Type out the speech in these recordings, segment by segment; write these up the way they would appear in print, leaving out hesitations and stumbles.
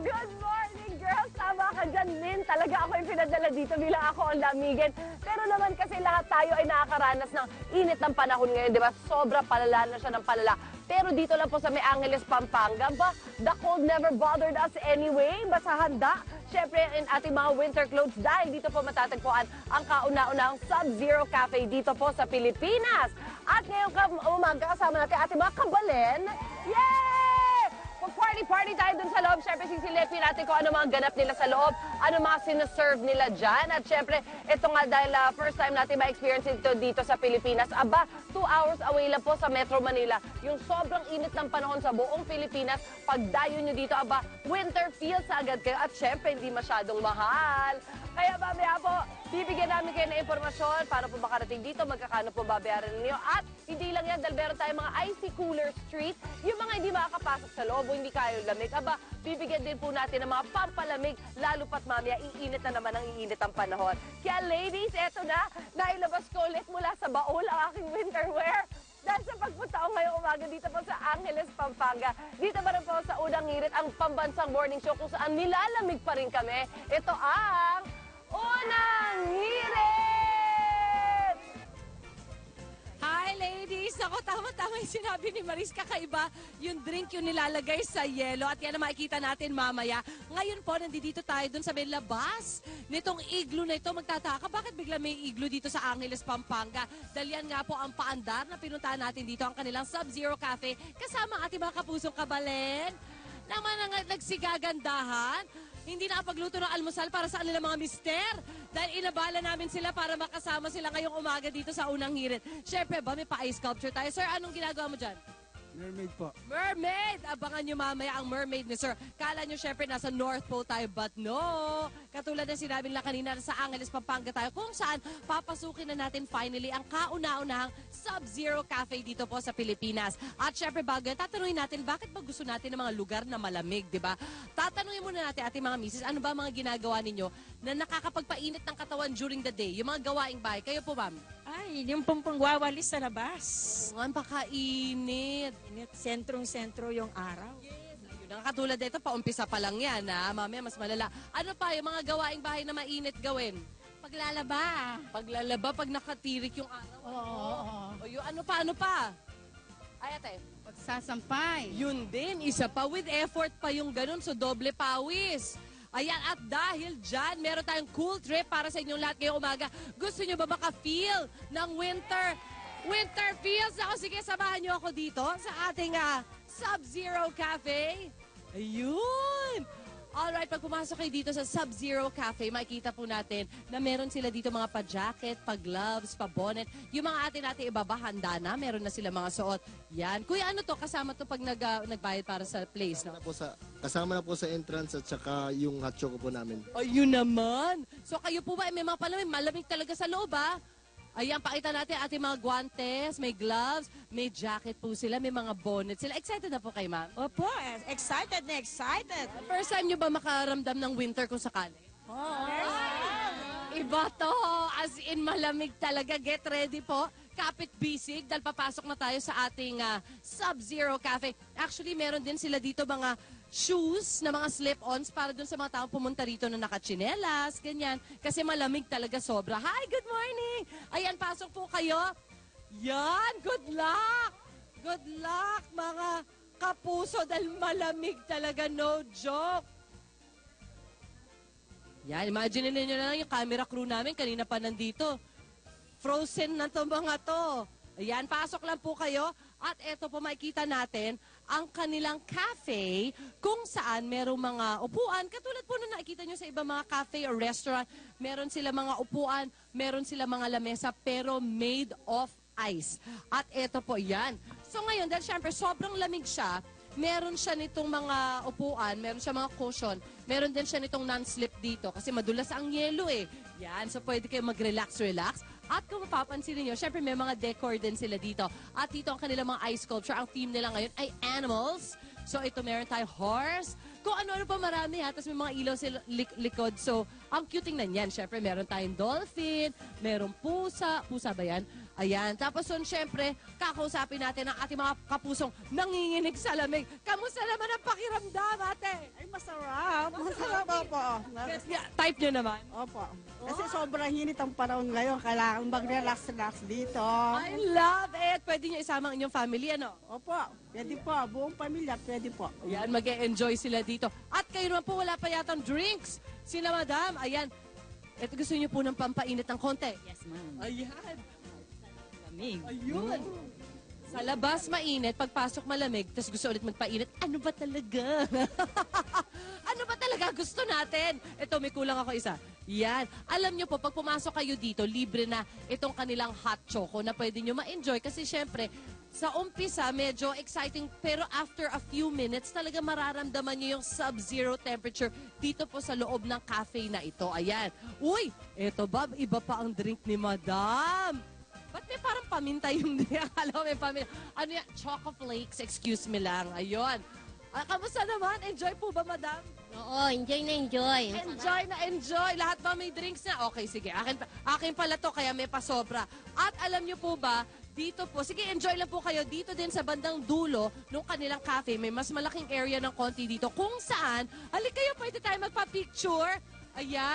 Good morning, girls! Tama ka dyan, Min. Talaga ako yung pinadala dito bilang ako ang lamigin. Pero naman kasi lahat tayo ay nakakaranas ng init ng panahon ngayon, di ba? Sobra palala na siya ng palala. Pero dito lang po sa May Angeles, Pampanga, ba, the cold never bothered us anyway. Basta handa. Siyempre, in ating mga winter clothes dahil dito po matatagpuan ang kauna-unahang Sub-Zero Cafe dito po sa Pilipinas. At ngayong umaga kasama natin ating mga kabalen. Yay! Mag-party-party tayo dun sa loob. Siyempre, sisilipin natin kung ano mga ganap nila sa loob, ano mga sinaserve nila dyan. At siyempre, ito nga dahil first time natin ma-experience ito dito sa Pilipinas. Aba, 2 hours away lang po sa Metro Manila. Yung sobrang init ng panahon sa buong Pilipinas, pagdayo nyo dito, aba, winter feels agad kayo. At siyempre, hindi masyadong mahal. Kaya mamaya po, bibigyan namin kayo ng impormasyon para po makarating dito, magkakano po babayaran ninyo. At hindi lang yan, dahil meron tayong mga icy cooler street, yung mga hindi makakapasok sa loob, hindi kayo lamig. Aba, bibigyan din po natin ng mga pampalamig, lalo pat mamaya, iinit na naman ang iinit ang panahon. Kaya ladies, eto na, nailabas ko ulit mula sa baul ang aking winter wear. Dahil sa pagpunta ko ngayong umaga dito po sa Angeles, Pampanga, dito pa rin po sa Unang Hirit ang pambansang morning show kung saan nilalamig pa rin kami. Ito ang Unang Hirit! Hi ladies! Ako tama-tama yung sinabi ni Maris, kakaiba yung drink yung nilalagay sa yelo at yan ang makikita natin mamaya. Ngayon po, nandito tayo dun sa may labas nitong igloo na ito. Magtataka, bakit bigla may igloo dito sa Angeles, Pampanga? Dahil yan nga po ang paandar na pinuntahan natin dito, ang kanilang Sub-Zero Cafe, kasama ating mga kapusong kabalen naman nagsigagandahan. Hindi nakapagluto ng almusal para sa kanilang mga mister. Dahil inabala namin sila para makasama sila ngayong umaga dito sa Unang Hirit. Siyempre ba, may pa-ice sculpture tayo. Sir, anong ginagawa mo dyan? Mermaid po. Mermaid! Abangan nyo mamaya ang mermaid ni Sir. Kala nyo syempre nasa North Pole tayo, but no! Katulad ng sinabi nila kanina sa Angeles, Pampanga tayo, kung saan papasukin na natin finally ang kauna-unahang Sub-Zero Cafe dito po sa Pilipinas. At syempre bago yan, tatanungin natin bakit ba gusto natin ng mga lugar na malamig, di ba? Tatanungin muna natin ating mga misis, ano ba mga ginagawa ninyo na nakakapagpainit ng katawan during the day? Yung mga gawaing bahay. Kayo po, ma'am? Ay, yung pangwawalis sa labas. Ang pakainit. Init, sentrong-sentro yung araw. Nakakatulad dito, paumpisa pa lang yan, ha? Mamaya mas malala. Ano pa yung mga gawaing bahay na mainit gawin? Paglalaba. Paglalaba, pag nakatirik yung araw. Oo. O yung ano pa? Ay, ate. Pagsasampay. Yun din, isa pa with effort pa yung ganun, so doble pawis. Ayan, at dahil dyan, meron tayong cool trip para sa inyong lahat ngayong umaga. Gusto nyo ba maka-feel ng winter? Winter feels ako. Sige, samahan nyo ako dito sa ating Sub-Zero Cafe. Ayun! Alright, pag pumasok kayo dito sa Sub-Zero Cafe, makikita po natin na meron sila dito mga pa-jacket, pa-gloves, pa-bonnet. Yung mga atin ibaba, handa na. Meron na sila mga suot. Yan. Kuya, ano to? Kasama to pag nagbayad para sa place, no? Kasama na po sa entrance at saka yung hot choco po namin. Ayun naman! So kayo po ba, may mga palamig, malamig talaga sa loob, ha? Ayan, pakita natin ating mga guantes, may gloves, may jacket po sila, may mga bonnet sila. Excited na po kayo, ma'am? Opo, excited na excited. First time nyo ba makaramdam ng winter kung sakali? Oo. Iba to, as in malamig talaga. Get ready po. Kapit bisig, dahil papasok na tayo sa ating Sub-Zero Cafe. Actually, meron din sila dito mga shoes na mga slip-ons para dun sa mga taong pumunta rito na nakachinelas, ganyan. Kasi malamig talaga sobra. Hi, good morning! Ayan, pasok po kayo. Yan, good luck! Good luck, mga kapuso, dahil malamig talaga, no joke. Yan, imagine ninyo na lang yung camera crew namin, kanina pa nandito. Frozen na to mga to. Ayan, pasok lang po kayo. At eto po makikita natin ang kanilang cafe kung saan merong mga upuan. Katulad po na nakikita nyo sa ibang mga cafe or restaurant, meron sila mga upuan, meron sila mga lamesa, pero made of ice. At eto po yan. So ngayon, dahil syempre sobrang lamig siya, meron siya nitong mga upuan, meron siya mga cushion, meron din siya nitong non-slip dito kasi madulas ang yelo eh. Yan, so pwede kayo mag-relax. At kung mapapansin niyo, syempre may mga decor din sila dito. At dito ang kanilang mga ice sculpture. Ang theme nila ngayon ay animals. So ito meron tayong horse. Kung ano-ano pa marami ha. Tapos may mga ilaw sila likod. So ang cute tingnan yan. Syempre meron tayong dolphin, meron pusa. Pusa ba yan? Ayan. Tapos syempre, kakausapin natin ang ating mga kapusong nanginginig sa lamig. Kamusta naman ang pakiramdam, ate? Ay, masarap. Type nyo naman. Opo. Kasi sobrang init ang panahon ngayon. Kailangan mag-relax-relax dito. I love it. Pwede nyo isama ang inyong family, ano? Opo. Pwede po. Buong pamilya, pwede po. Ayan, mag-e-enjoy sila dito. At kayo naman po, wala pa yatang drinks. Sila madam, ayan. Ito gusto niyo po ng pampainit ng konti. Yes, ma'am. Ayan. Lamig. Ayun. Sa labas mainit, pagpasok malamig, tapos gusto ulit magpainit. Ano ba talaga? Ano ba talaga gusto natin? Ito, may kulang ako isa. Yan. Alam nyo po, pag pumasok kayo dito, libre na itong kanilang hot choco na pwede nyo ma-enjoy. Kasi syempre, sa umpisa, medyo exciting. Pero after a few minutes, talaga mararamdaman nyo yung sub-zero temperature dito po sa loob ng cafe na ito. Ayan. Uy, eto Bob, iba pa ang drink ni Madam. Ba't may parang paminta yung drink? Akala ko may paminta. Ano yan? Choco flakes, excuse me lang. Ayun. Kamusta naman? Enjoy po ba, Madam? Oo, enjoy na enjoy. Enjoy na enjoy. Lahat ba may drinks na? Okay, sige. Akin pala to, kaya may pasobra. At alam nyo po ba, dito po, sige, enjoy lang po kayo. Dito din sa bandang dulo ng kanilang cafe, may mas malaking area ng konti dito. Kung saan, halik kayo, pwede tayo magpa-picture. Ayan!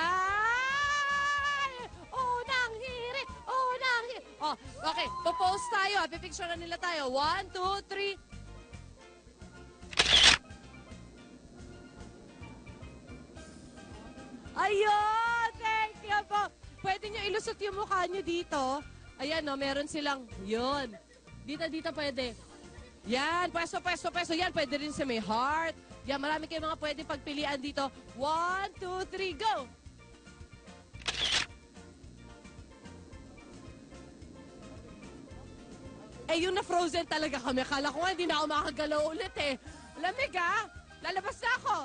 Unang hirit! Unang hirit! Oh, okay, popost tayo. Pipicture na nila tayo. 1, 2, 3. Ayun! Thank you po! Pwede nyo ilusot yung mukha nyo dito. Ayan, no, meron silang, yun. Dito pwede. Yan, pwesto. Yan, pwede rin sa may heart. Yan, marami kayong mga pwede pagpilian dito. 1, 2, 3, go! Eh, yung na-frozen talaga kami. Akala ko nga, hindi na ako makagalaw ulit eh. Lamig ah! Lalabas na ako!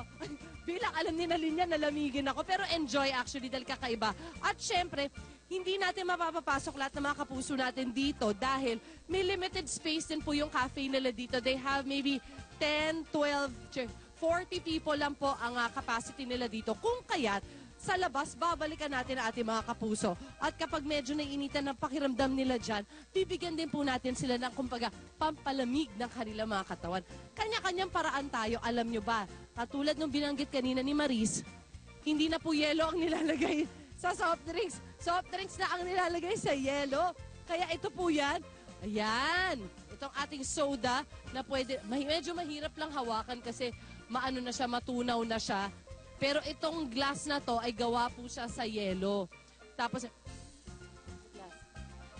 Bilang alam ni Linya, nalamigin ako. Pero enjoy actually dahil kakaiba. At syempre, hindi natin mapapapasok lahat ng mga kapuso natin dito dahil may limited space din po yung cafe nila dito. They have maybe 10, 12, 40 people lang po ang capacity nila dito. Kung kaya't, sa labas, babalikan natin ang ating mga kapuso. At kapag medyo naiinitan ng pakiramdam nila dyan, bibigyan din po natin sila ng kumbaga pampalamig ng kanilang mga katawan. Kanya-kanyang paraan tayo, alam nyo ba? Katulad nung binanggit kanina ni Maris, hindi na po yelo ang nilalagay sa soft drinks. Soft drinks na ang nilalagay sa yelo. Kaya ito po yan. Ayan. Itong ating soda na pwede, medyo mahirap lang hawakan kasi maano na siya, matunaw na siya. Pero itong glass na to ay gawa po siya sa yelo. Tapos,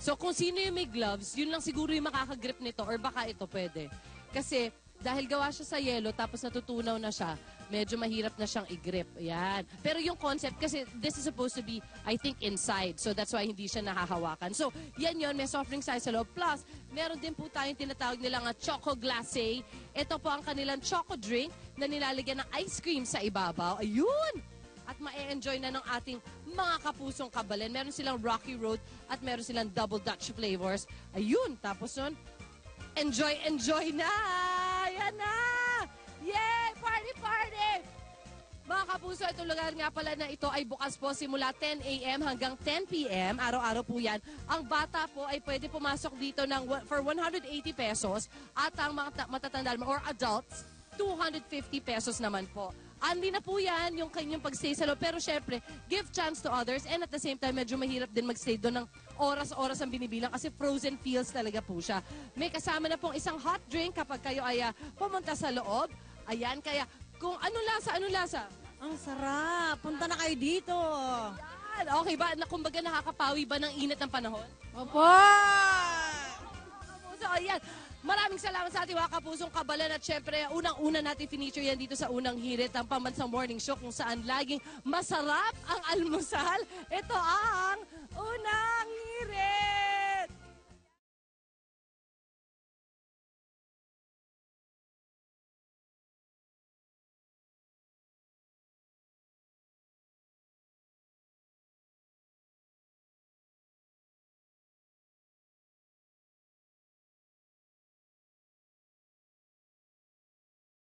so kung sino yung may gloves, yun lang siguro yung makakagrip nito or baka ito pwede. Kasi dahil gawa siya sa yelo tapos natutunaw na siya, medyo mahirap na siyang i-grip. Ayan. Pero yung concept, kasi this is supposed to be, I think, inside. So that's why hindi siya nahahawakan. So yan yun, may soft drink size sa loob. Plus, meron din po tayong tinatawag nilang choco glacé. Ito po ang kanilang choco drink na nilalagyan ng ice cream sa ibabaw. Ayun! At ma-enjoy na ng ating mga kapusong kabalin. Meron silang Rocky Road at meron silang Double Dutch flavors. Ayun! Tapos nun, enjoy na! Yan na! Yay! Party! Mga kapuso, itong lugar nga pala na ito ay bukas po simula 10 a.m. hanggang 10 p.m. Araw-araw po yan. Ang bata po ay pwede pumasok dito for 180 pesos at ang mga matatanda or adults, 250 pesos naman po. Andi na po yan yung kanyang pagstay sa loob. Pero syempre, give chance to others and at the same time, medyo mahirap din magstay doon ng oras-oras ang binibilang kasi frozen feels talaga po siya. May kasama na pong isang hot drink kapag kayo ay pumunta sa loob. Ayan, kaya kung anong lasa? Ang sarap. Punta na kayo dito. Yan, okay ba? Kumbaga nakakapawi ba ng init ng panahon? Opo! So, ayan. Maraming salamat sa ating mga kapusong kabalan at syempre, unang-una natin feature yan dito sa Unang Hirit, ang pambansang morning show kung saan laging masarap ang almusal. Ito ang Unang